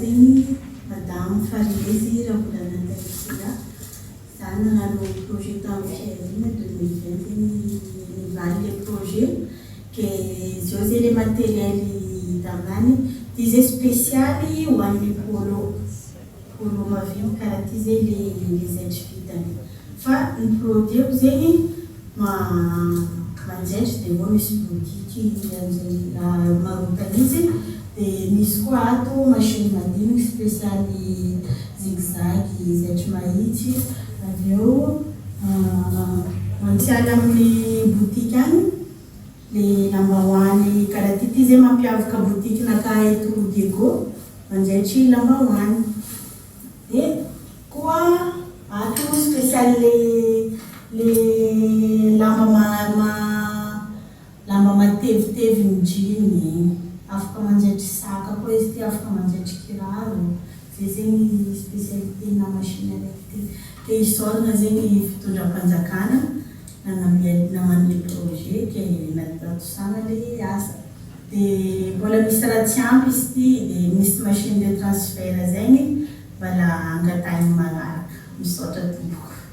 zegny madame Farizy Rambolanantaisila. Za nagnano projet tamin'ny fiaviana 2020 zegny nivaly le projet ke zao zay le matériel taminany ty zay spécialy ho an'ny polo mavio karaha ty zay les aides vitany fa ny produit zegny manjaitry dia mbô misy boutique amizay marotana izy dia misy koa ato machine madiniky spécialy zigzag zaitry mahitsy avy eo mantsiala amin'ny boutique agny le lambahoany karaha ty zay mampiavaka boutique nakahy eto Diego manjaitry lambahoany dia koa ato spécialy le lamba matevitevy ny jeans afaka manjaitry saka koa izy ty afaka manjaitry kiraro zay zegny spécialité na machine araiky ty ke isorana zegny fitondram-panjakana nagnano le projet ke natosana le asa dia mbola misy raha tsy ampy izy ty dia misy machine de transfert zegny mbala angatahiny magnaraka misaotra tomboko.